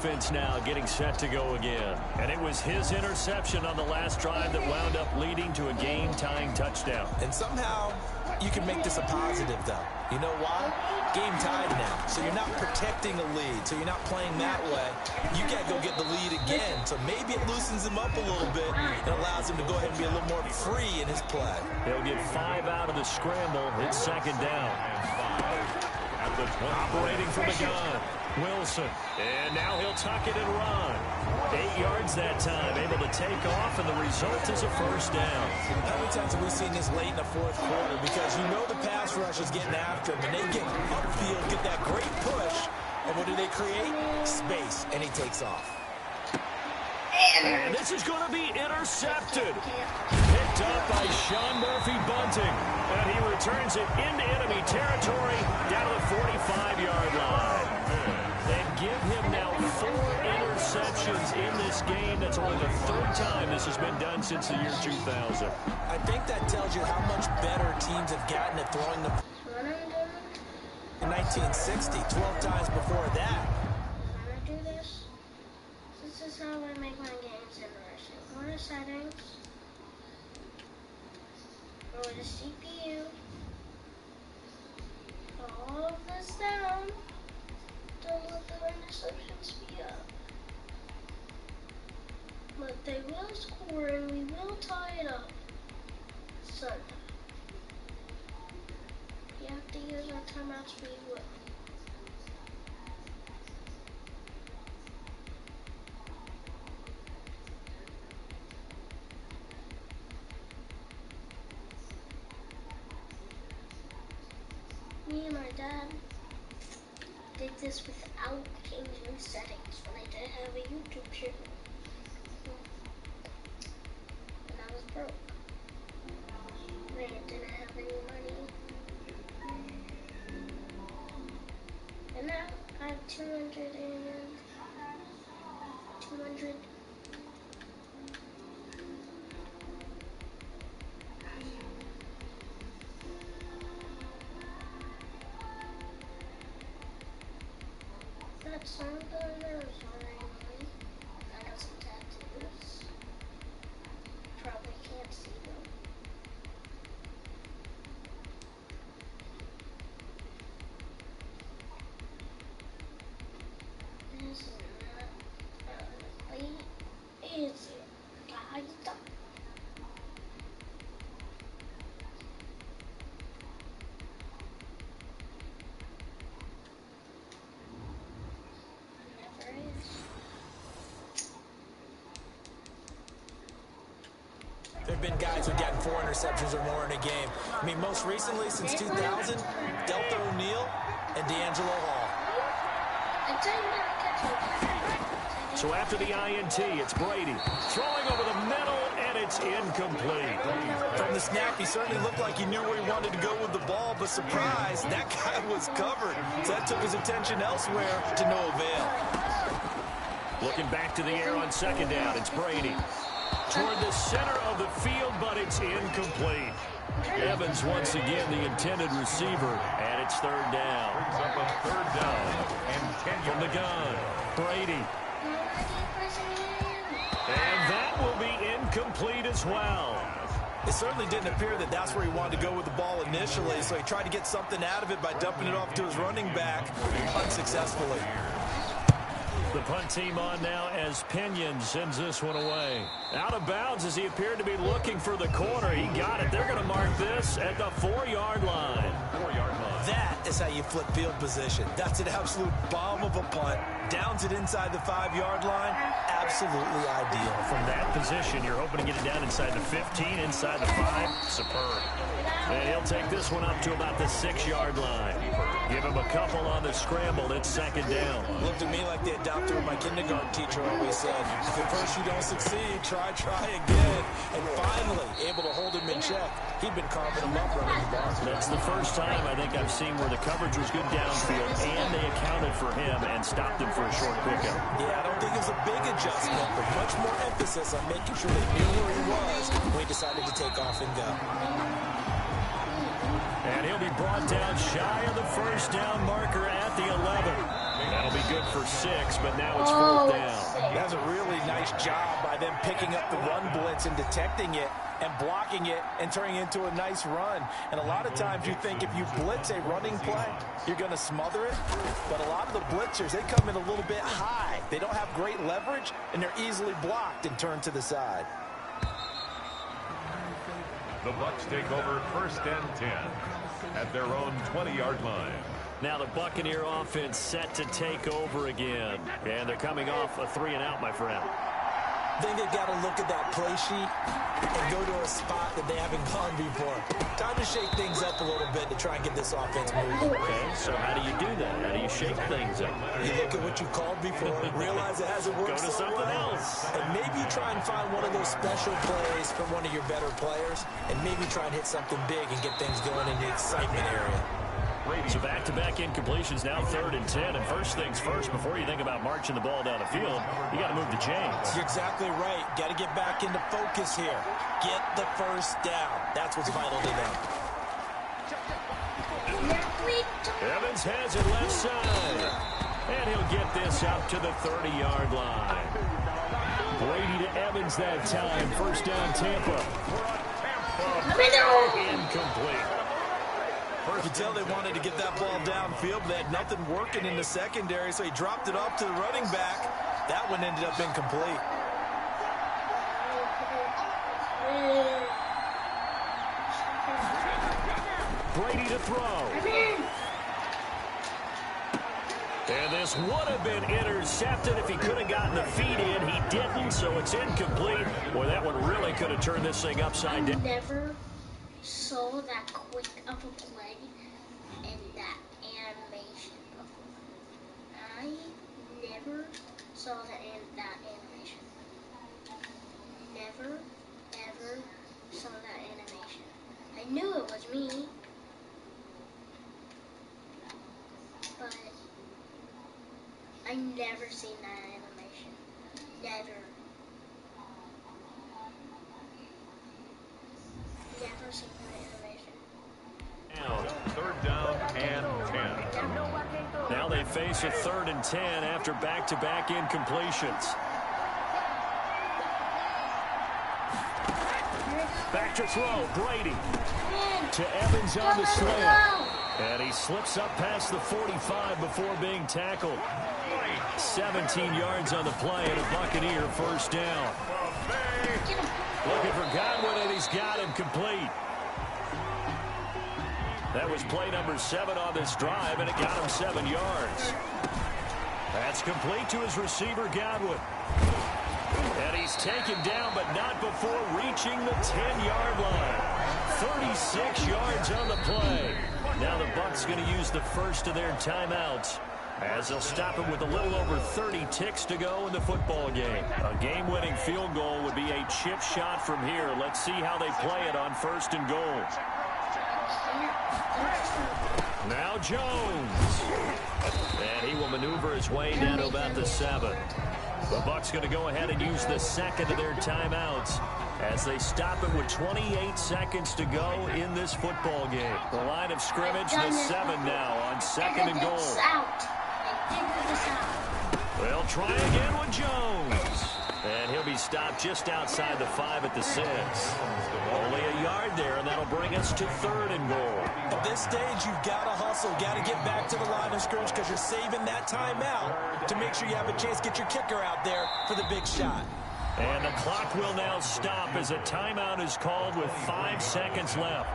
offense now getting set to go again. And it was his interception on the last drive that wound up leading to a game-tying touchdown. And somehow you can make this a positive, though. You know why? Game tied now, so you're not protecting a lead, so you're not playing that way. You can't go get the lead again, so maybe it loosens him up a little bit and allows him to go ahead and be a little more free in his play. He'll get 5 out of the scramble. It's second down. At the 20. Operating from the gun, Wilson. And now he'll tuck it and run. 8 yards that time, able to take off, and the result is a first down. How many times have we seen this late in the fourth quarter? Because you know the pass rush is getting after him, and they get upfield, get that great push, and what do they create? Space, and he takes off. And this is going to be intercepted. Picked up by Sean Murphy Bunting. And he returns it into enemy territory down to the 45-yard line. They give him now 4 interceptions in this game. That's only the 3rd time this has been done since the year 2000. I think that tells you how much better teams have gotten at throwing the in 1960, 12 times before that. Do this. This is how I make my games interesting. Go to settings. Go to CPU. Put all of this down. Don't let the interception speed up. But they will score and we will tie it up. Somehow. You have to use our timeouts, we will. Me and my dad did this without changing settings when I didn't have a YouTube channel. And I was broke. When I didn't have any money. And now I have 200. That song down there is already. I got some tattoos. Probably can't see them. This is not easy, guys. There have been guys who've gotten 4 interceptions or more in a game. I mean, most recently, since 2000, Delta O'Neal and D'Angelo Hall. So after the INT, it's Brady. Throwing over the middle, and it's incomplete. From the snap, he certainly looked like he knew where he wanted to go with the ball, but surprise, that guy was covered. So that took his attention elsewhere to no avail. Looking back to the air on second down, it's Brady. Toward the center of the field, but it's incomplete. Evans once again the intended receiver, and it's 3rd down. Brings up a 3rd down and 10 from the gun. Brady. And that will be incomplete as well. It certainly didn't appear that that's where he wanted to go with the ball initially, so he tried to get something out of it by dumping it off to his running back unsuccessfully. The punt team on now as Pinion sends this one away. Out of bounds as he appeared to be looking for the corner. He got it. They're going to mark this at the 4-yard line. 4-yard line. That is how you flip field position. That's an absolute bomb of a punt. Downs it inside the 5-yard line. Absolutely ideal. From that position, you're hoping to get it down inside the 15, inside the 5. Superb. And he'll take this one up to about the 6-yard line. Give him a couple on the scramble. It's 2nd down. Looked to me like the adopter of my kindergarten teacher always said, if at first you don't succeed, try again. And finally, able to hold him in check. He'd been carving him up running the ball. That's the first time I think I've seen where the coverage was good downfield, and they accounted for him and stopped him for a short pickup. Yeah, I don't think it was a big adjustment, but much more emphasis on making sure they knew where he was when he decided to take off and go. And he'll be brought down shy of the 1st down marker at the 11. That'll be good for 6, but now it's 4th down. That's a really nice job by them picking up the run blitz and detecting it and blocking it and turning it into a nice run. And a lot of times you think if you blitz a running play, you're going to smother it. But a lot of the blitzers, they come in a little bit high. They don't have great leverage, and they're easily blocked and turned to the side. The Bucs take over 1st and 10 at their own 20-yard line. Now the Buccaneer offense set to take over again. And they're coming off a 3-and-out, my friend. I think they've got to look at that play sheet and go to a spot that they haven't gone before. Time to shake things up a little bit to try and get this offense moving. Okay, so how do you do that? How do you shake things up? You look at what you called before, realize it hasn't worked Go to so something well, else. and maybe try and find one of those special plays from one of your better players, and maybe try and hit something big and get things going in the excitement area. So back-to-back incompletions, now 3rd and 10. And first things first, before you think about marching the ball down the field, you got to move the chains. You're exactly right. Got to get back into focus here. Get the first down. That's what's vital to them. Evans has it left side. And he'll get this out to the 30-yard line. Brady to Evans that time. First down, Tampa. Incomplete. You could tell they wanted to get that ball downfield, but they had nothing working in the secondary, so he dropped it off to the running back. That one ended up incomplete. Brady to throw. And this would have been intercepted if he could have gotten the feet in. He didn't, so it's incomplete. Boy, that one really could have turned this thing upside down. Never saw that quick of a play and that animation before. I never saw that animation. Never, ever saw that animation. I knew it was me, but I never seen that animation. Never. Never seen that animation. Out. 3rd down and 10. Now they face a 3rd and 10 after back-to-back incompletions. Back to throw, Brady. To Evans on the slant. And he slips up past the 45 before being tackled. 17 yards on the play and a Buccaneer first down. Looking for Godwin, and he's got him complete. That was play number 7 on this drive, and it got him 7 yards. That's complete to his receiver, Godwin. And he's taken down, but not before reaching the 10-yard line. 36 yards on the play. Now the Bucs going to use the first of their timeouts, as they'll stop him with a little over 30 ticks to go in the football game. A game-winning field goal would be a chip shot from here. Let's see how they play it on 1st and goal. Now Jones. And he will maneuver his way down to about the 7. The Bucs going to go ahead and use the second of their timeouts as they stop it with 28 seconds to go in this football game. The line of scrimmage, the 7 now on 2nd and goal. They'll try again with Jones. And he'll be stopped just outside the 5 at the 6. Only a yard there, and that'll bring us to 3rd and goal. At this stage, you've got to hustle, got to get back to the line of scrimmage because you're saving that timeout to make sure you have a chance to get your kicker out there for the big shot. And the clock will now stop as a timeout is called with 5 seconds left.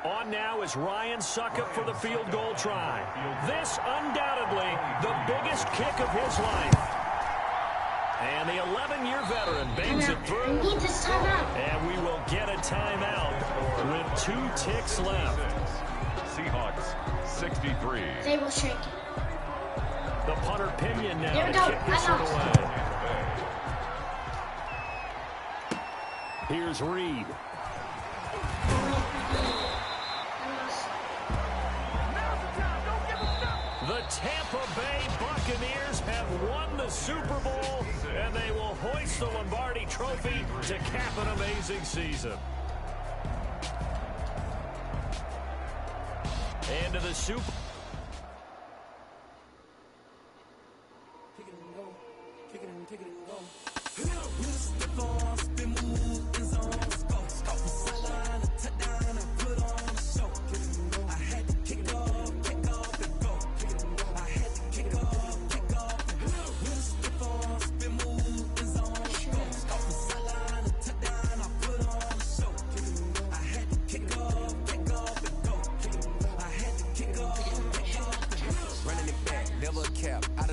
On now is Ryan Suckup for the field goal try. This undoubtedly the biggest kick of his life. And the 11-year veteran bangs it through. Need this timeout. And we will get a timeout with 2 ticks left. Seahawks 63. They will shake it. The punter Pinion now There we to go. kick this one away. Here's Reed. The Tampa Bay Buccaneers have won the Super Bowl, and they will hoist the Lombardi Trophy to cap an amazing season. And to the Super Kick it and go. With a stiff on, spin